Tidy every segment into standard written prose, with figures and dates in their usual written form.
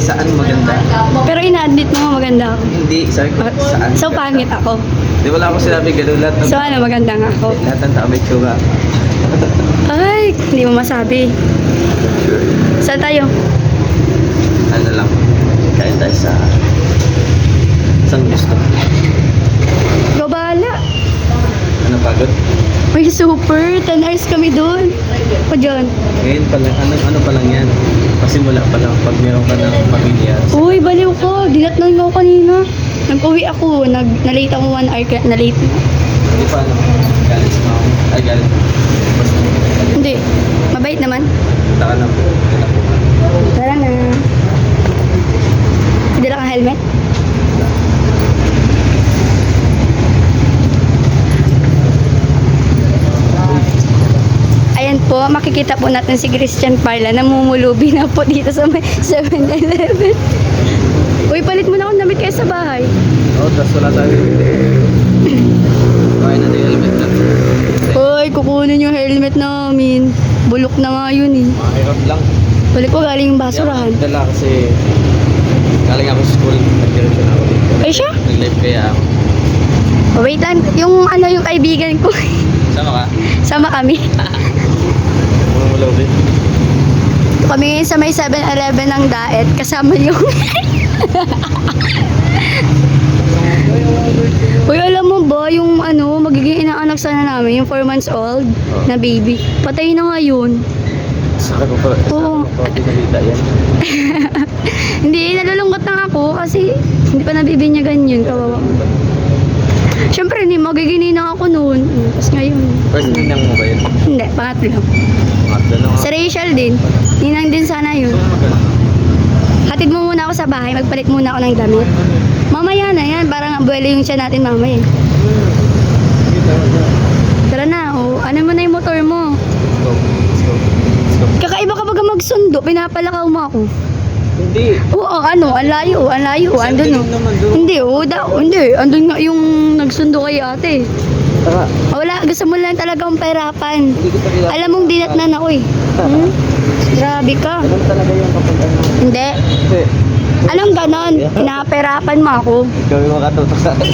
saan maganda. Pero ina-admit mo maganda ako. Hindi, sabi ko, saan? So, pangit ako. Di wala akong sinabi ganun lahat ng... So, ano, maganda nga ako. Lahat ng tao may tsura. Ay, hindi mo masabi. Saan tayo? Ano lang, kain tayo sa... Saan gusto? Ikaw bahala. Ano pagod? May super, 10 hours kami doon. O dyan. Ngayon pa lang, ano pa lang yan? Pasimula pa lang pag meron ka ng pamilya. Uy, baliw ko. Dinatnan mo ako kanina. Nag-uwi ako. Na-late ako 1 hour. Kaya na-late. Hindi pa ano, galit sa mama. Ay, galit. Basta Hindi. Mabait naman. punta ka na po. Tara na. Dala kang helmet? Ayan po, makikita po natin si Christian Parla. Namumulubi na po dito sa may 7-Eleven. Uy, palit mo na akong damit kayo sa bahay. Oo, tapos wala tayo. Kaya na yung helmet na. Uy, kukunin yung helmet namin. Bulok na nga yun eh. Mahirap lang. Balik ko galing yung basurahan. Hindi ako dala kasi galing ako sa school. Nag-direction ako dito. Ay siya? Nag-live kaya ako. Oh, wait lang, yung kaibigan ko. Sama ka? Sama kami. Mumulobi. Kami ngayon sa may 7-Eleven ng Daet. Kasama yung... Uy, alam mo ba, yung magiging inaanak sana namin, yung 4 months old na baby. Patay na nga yun. Saka ko pa. Oo. Saka ko pa pinalita yan. Hindi, nalulungkot na ako kasi hindi pa nabibinyagan yun. Kawawa. Siyempre, hindi magiging ninang ako noon. Tapos ngayon. First ninang mo ba yun? Hindi, pangatlo. Pangatlo lang Sa Rachel din. Ninang din sana yun. Hatid mo muna ako sa bahay, magpalit muna ako ng damit. Mamaya na yan, parang abuelo yung siya natin mamaya. Tara na, ano mo na yung motor mo? Let's go. Kakaiba ka baga magsundo, pinapalakaw mo ako. Hindi. Oo, ang layo, andun o. naman doon. Hindi, hindi, andun nga yung nagsundo kay ate. Tara. Wala, gusto mo lang talagang pahirapan. Hindi ko talaga. Alam mong dinatnan ako eh. Hmm? Grabe ka. Ganun talaga yung kapag ano. Hindi. Hindi. Anong ganon? Pinapahirapan mo ako. Ikaw yung makatutok sa akin.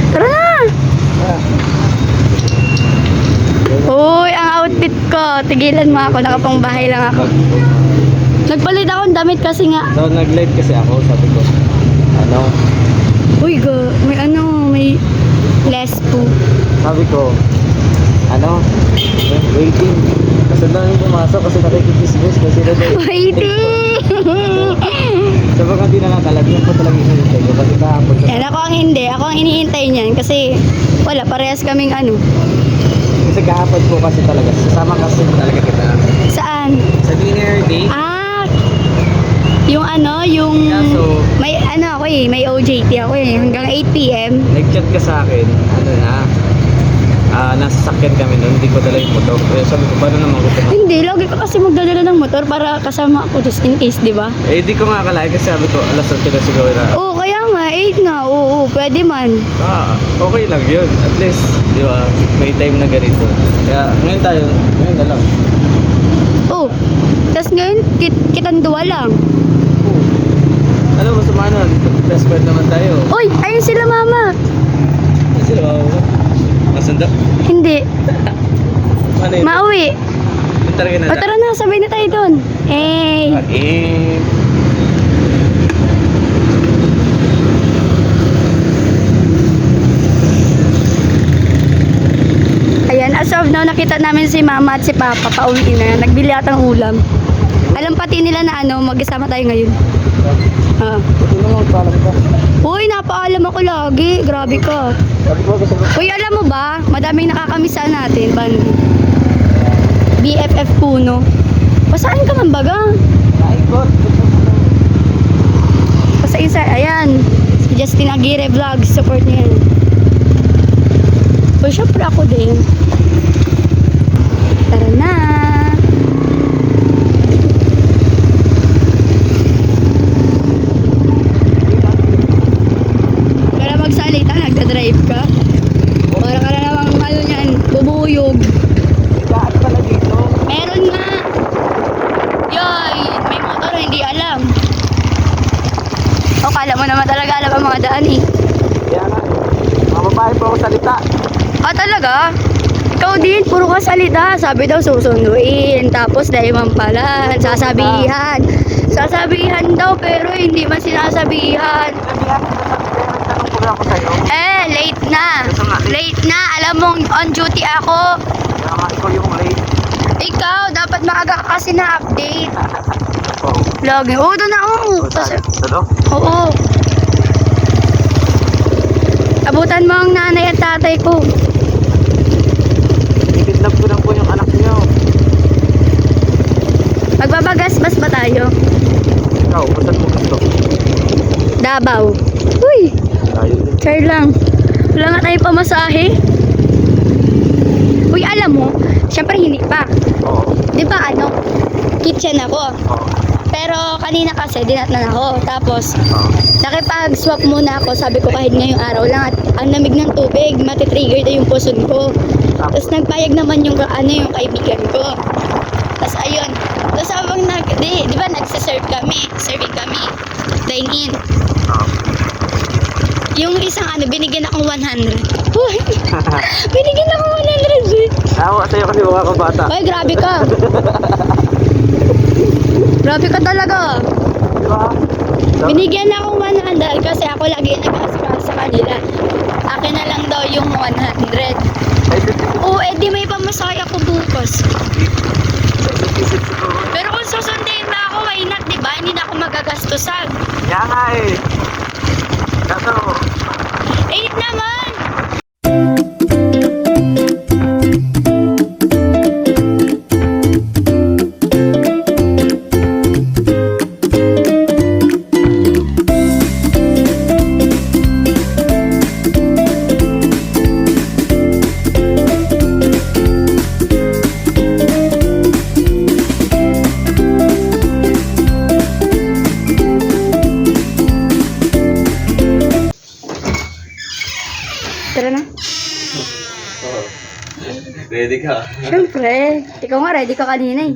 Tara na! Uy, ang outfit ko. Tigilan mo ako, nakapangbahay lang ako. Nagpalit ako ng damit kasi nga. So, nag-live kasi ako, sabi ko, Uy, may lespo. sabi ko, waiting. Kasi lang yung pumasok kasi nakikikismis kasi na doon. Waiting! So, baka di na nakalag yung po talagang hinihintay ko. Kasi kahapon kasi, Yan, ako ang hindi. Ako ang iniintay niyan kasi wala, parehas kaming kasi kahapon po kasi talaga, sasama kasi talaga kita. Saan? Sa dinner day, Yung Kaso, may OJT ako eh, hanggang 8 PM. nag-chat ka sa akin, nasa sakyan kami noon, hindi ko dala yung motor. Kaya sabi ko, paano naman ko ito? Hindi, lagi ko kasi magdadala ng motor para kasama ako just in case, di ba? Eh, di ko nga akalain kasi sabi ko, alas 8 na siguro na. Oo, kaya nga, 8 nga, oo, pwede man. Okay lang yun. At least, di ba, may time na ganito. Kaya, ngayon na lang. Oo, tas ngayon, kitang duwa lang. Ano, masama nun? Best friend naman tayo. Uy, ayun sila mama. Kasi, masanda. Hindi, Ano yun? mauwi. Talaga na O tara na, sabay na tayo doon. Hey. Ayan, as of now, nakita namin si mama at si papa pauwi na. Nagbili atang ulam. Alam pati nila na mag-isama tayo ngayon. Ito naman, parang ka. Uy, napaalam ako lagi. Grabe ka. Sabi ko, gusto ko. Uy, alam mo ba? Madaming nakakamisa natin. BFF Puno. Pasain ka man baga? Naikot. Pasain sa, ayan. Si Justin Aguirre Vlogs. Support niya yan. Uy, syempre ako din. Tara na. Magsalita, nagdadrive ka. Para ka na namang niyan, bubuyog. Lahat pala dito. Meron nga. Yoy, may motor, hindi alam. Akala mo naman talaga alam ang mga daan eh. Kaya nga. Mga babae po ako salita. Ah, talaga? Ikaw din, puro ka salita. Sabi daw susunduin. Tapos dahil pala, sasabihan. Sasabihan daw, pero hindi man sinasabihan. Nagtanong po ako sa'yo. Eh, late na. Late na. Alam mo, on duty ako. Kaya nga ikaw yung late. Ikaw, dapat maaga ka kasi na-update. Oo. Lagi. Oo, doon na ako. Dalo? Oo. Abutan mo ang nanay at tatay ko. Ikidnap ko lang po yung anak niyo. Magbabagasbas ba tayo? Ikaw, saan mo gusto? Davao. Uy, Tayo din. char lang. Wala nga tayo pamasahe. Uy, alam mo, syempre hindi pa. Oo. Di ba ano, kitchen ako. Oo. Pero kanina kasi dinatnan ako. Tapos, Oo. nakipag-swap muna ako. Sabi ko kahit ngayong araw lang at ang lamig ng tubig, matitrigger na yung puson ko. Tapos nagpayag naman yung yung kaibigan ko. Tapos ayun. Tapos habang di ba nagsaserve kami, serving kami, dine in. Oo. Yung isang binigyan akong 100. Uy, binigyan akong 100 eh. Tawa sa'yo kasi mga kabata. Ay, grabe ka. Grabe ka talaga. Di ba? Binigyan akong 100 kasi ako lagi nag-asikaso sa kanila. Akin na lang daw yung 100. Ay, sisip Oo, di may pamasahe ako bukas. siguro. Pero kung susundin na ako, why not, di ba? Hindi na ako magagastusan. Kaya nga eh. Kaso, 8 naman! Tara na. ready ka? Siyempre. Ikaw nga, ready ka kanina eh.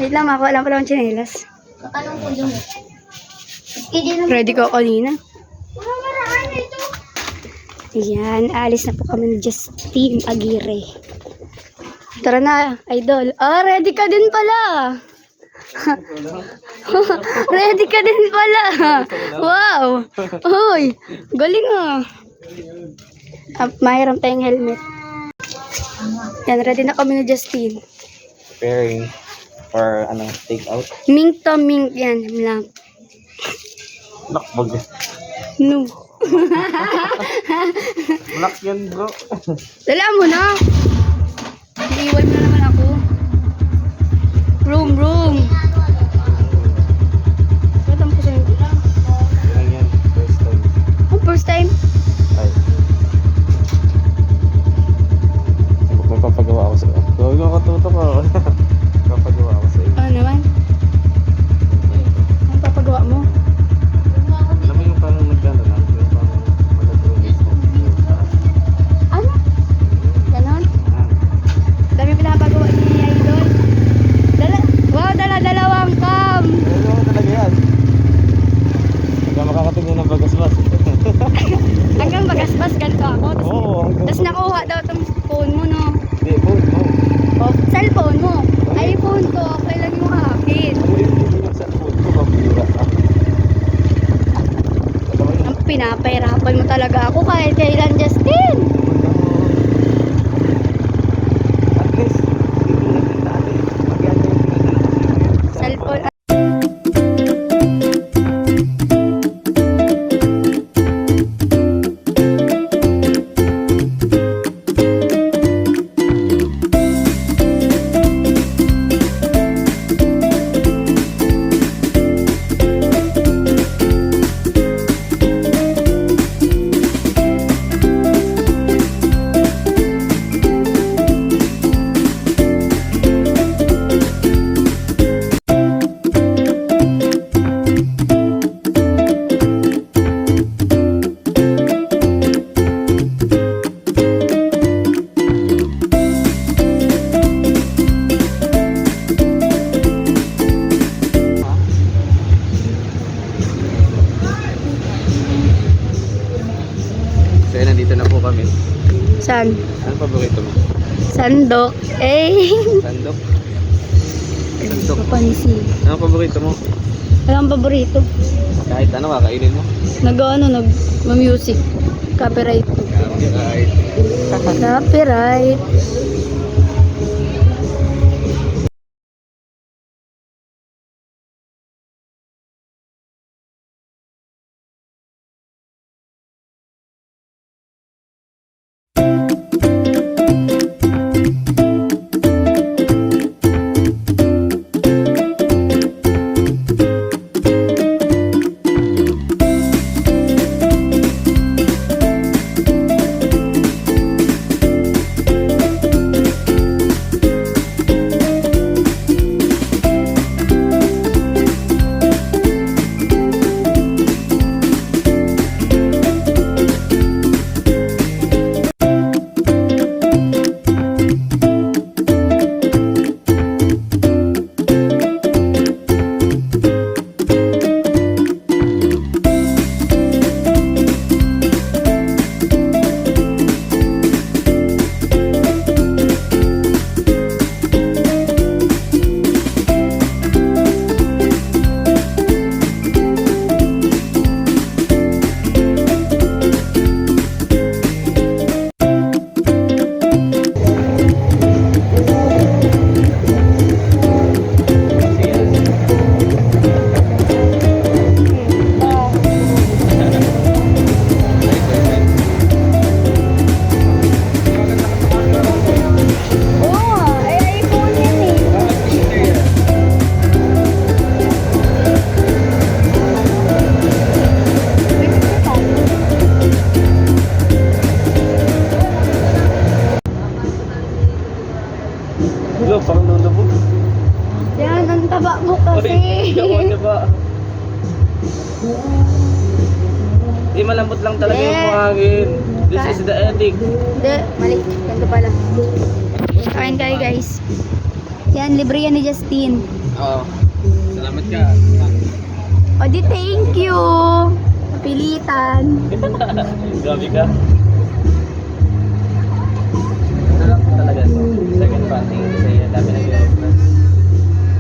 Wait lang, ako alam pala ang chinelas. Anong pulo mo? Ready ka kanina. Yan, alis na po kami ni Justine Aguirre. Tara na, idol. Ah, ready ka din pala. Ready ka din pala. Wow. Uy, galing ah. Mahiram tayong helmet. Yan, ready na kami ni Justine. Preparing for take out. Mink to mink yan. Lang. Nakbag. No. Black yan bro. Dala mo na. Iiwan mo na naman ako. Room. Ba't ang puso yun? Yan yan. First time. Oh, first time? Ay. Magpapagawa ako sa iyo. Gawin ko katutok ako. Magpapagawa ako sa iyo. Ano naman? Ano papagawa mo? Alam mo yung parang nagkano lang? Yung parang mag-release na. Ano? Ganon? Ah. Dami pinapagawa ni Idol. Dalawang cam. Ayun ako talaga yan. Hanggang makakatingin ng bagasbas. Hanggang bagasbas ganito ako. Oo. Tapos nakuha daw itong phone mo, no? Hindi, phone mo. O, cellphone mo. iPhone ko, okay lang yung akin. Ano yung cellphone ko? Pambira ka. Ang pinapahirapan mo talaga ako kahit kailan, Justin. At least, dito natin dati. Pag-yan yung pinadala ko sa iyo. Cellphone. Saan? Ano paborito mo? Sandok. Eh. Sandok? Sandok. Papansi. Ano paborito mo? Walang paborito. Kahit ano, kakainin mo. Nag-music. Copyright. Kahit. Copyright. Hello, parang lulubog. Yan, ang taba mo kasi. Ako ba? Malambot lang talaga yung Yeah. buhangin. This is the attic. Hindi, mali. Ganito pala. Kain kayo guys. Yan, libre yan ni Justin. Oo. Salamat ka. O di thank you. Pilitan. Grabe ka. Ito lang talaga to. Second parting kasi dami nag-i-open.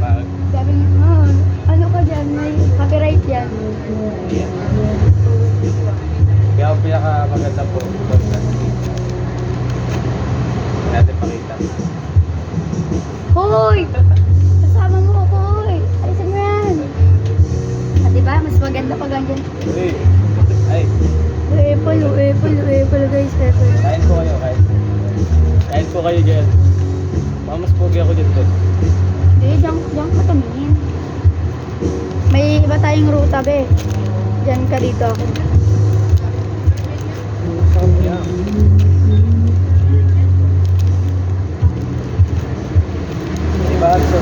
Bakit? Sabi niya, oh, ano ka dyan? May copyright yan. Yeah. Kaya ang pinaka-maganda po. Natin pakita. Hoy! Kasama mo ako, hoy! Alisan mo yan! Ah, diba? Mas maganda pa ganyan. Uy! Ay! Epal guys, epal. Kain po kayo, kain. Kain po kayo dyan. Mas pogi ako dito. Hindi, diyan ka tumingin. May iba tayong ruta, be. Diyan ka dito ako. Yeah. Diba, so,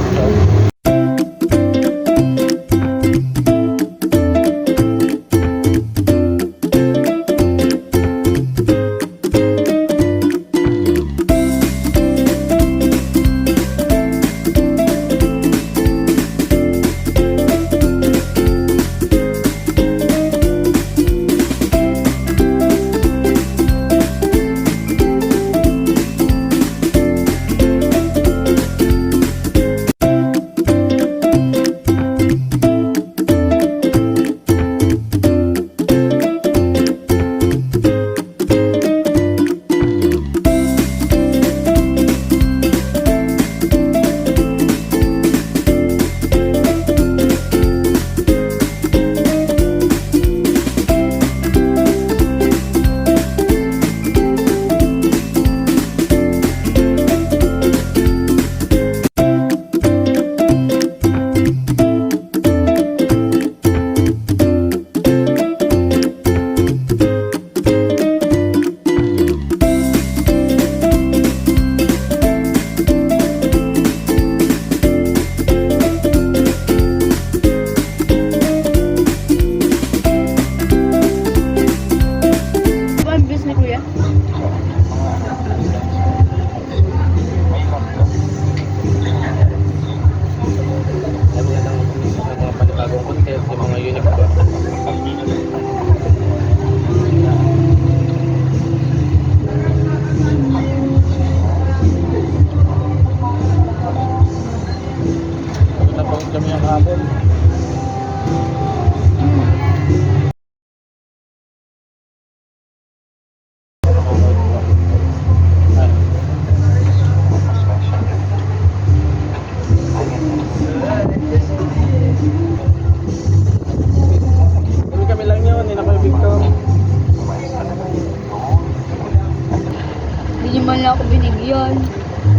man lang ako binigyan.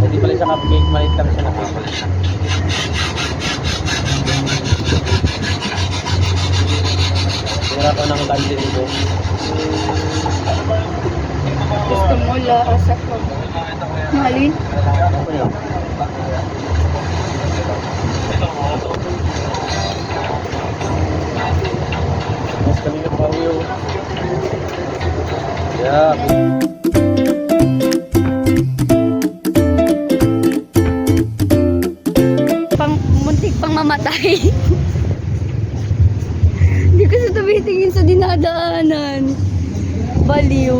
Hindi pala siya cupcake, maliit lang siya na cupcake. Tira ko ng candy ko. Gusto mo lasa ko. Mahalin? Ano yun? Mas kanina pa uyo. Yeah. Muntik pang mamatay. Hindi kasi tumitingin sa dinadaanan. Baliw.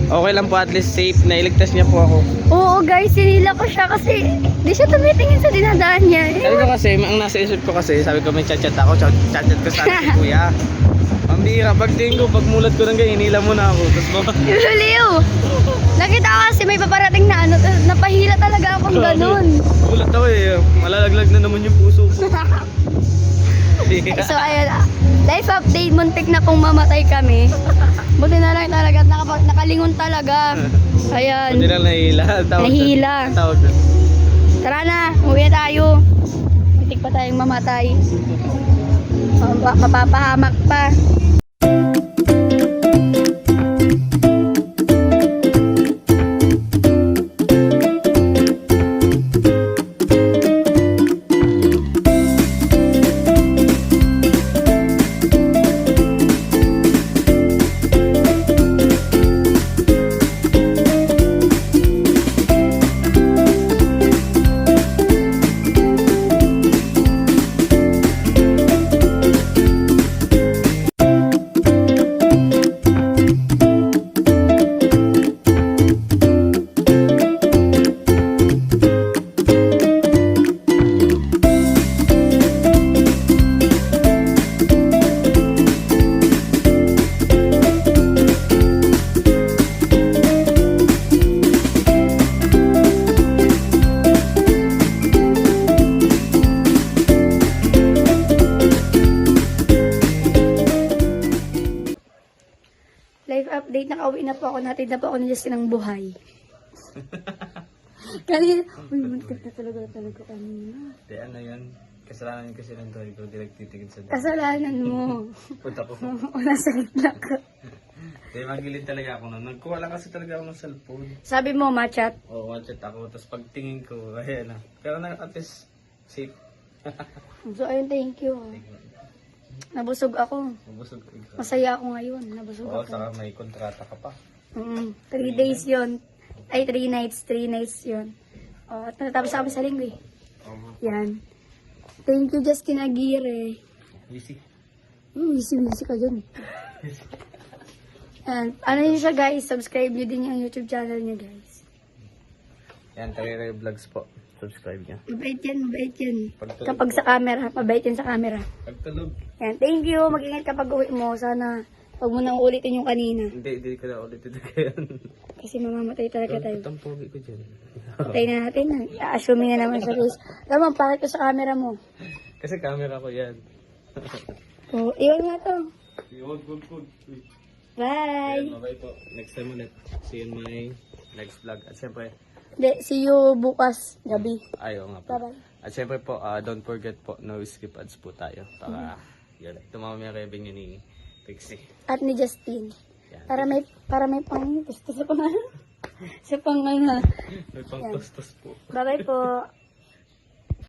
Okay lang po, at least safe. Nailigtas niya po ako. Oo guys, sinila ko siya kasi di siya tumitingin sa dinadaan niya. Sabi ko kasi, ang nasa isip ko kasi, sabi ko may chat-chat ako, chat-chat ko sa akin si kuya. Pambira, pagtingin ko, pagmulat ko ng ganyan, hinila mo na ako. Tapos mga... Baliw. Nakita ko kasi may paparating na ano, napahila talaga akong ganun. Mulat ako eh, malalaglag na naman yung puso ko. So ayun, life update, muntik na pong mamatay kami. Buti na lang talaga, nakalingon talaga. Ayan. Hindi lang nahihila. Nahihila. Tawag na. Tara na, uwi na tayo. Muntik pa tayong mamatay. Mapapahamak pa. Life update, nakauwi na po ako, natin na po ako ni Justin ng buhay. Kanina, uy, muntik na talaga kanina. Di ano yan, kasalanan kasi ng driver, di nagtitigil sa daan. Kasalanan mo. Punta ko. Nasa gitna ka. Di magilid talaga ako nun. Nagkuha lang kasi talaga ako ng cellphone. Sabi mo, machat. Oo, one-chat ako. Tapos pagtingin ko, ayan na. Pero na at least, safe. So, ayun, thank you. Nabusog ako. Mabusog ko ikaw. Masaya ako ngayon. Nabusog Oo, ako. saka may kontrata ka pa. 3 days yon. Ay, 3 nights. 3 nights yon. Oh, at natapos kami sa linggo eh. Oo. Yan. Thank you, Justin Aguirre. Easy. Easy ka dyan. And, ano yun siya guys, subscribe nyo din yung YouTube channel niya guys. Yan, Tarire Vlogs po. Subscribe niya. Mabait yan. Pagtulog Kapag sa camera, mabait yan sa camera. Pagtulog. Yan, thank you. Mag-ingat kapag uwi mo. Sana, huwag mo nang ulitin yung kanina. Hindi ko na ulit ito kaya. Kasi mamamatay talaga tayo. Ba't ang pogi ko dyan? Patay na natin. Assuming na naman sa guys. Alam mo, bakit ko sa camera mo? Kasi camera ko yan. Oh, iwan nga to. Huwag. Bye! Ayan, bye po. Next time ulit. See you in my next vlog. At syempre, See you bukas gabi. ayaw nga po. Bye-bye. At syempre po, don't forget po, no skip ads po tayo. Para, yun, tumama yung revenue ni Pixie. At ni Justin. Yan. Para may pang gusto sa pang sa pang May pang tostos po. Bye-bye po.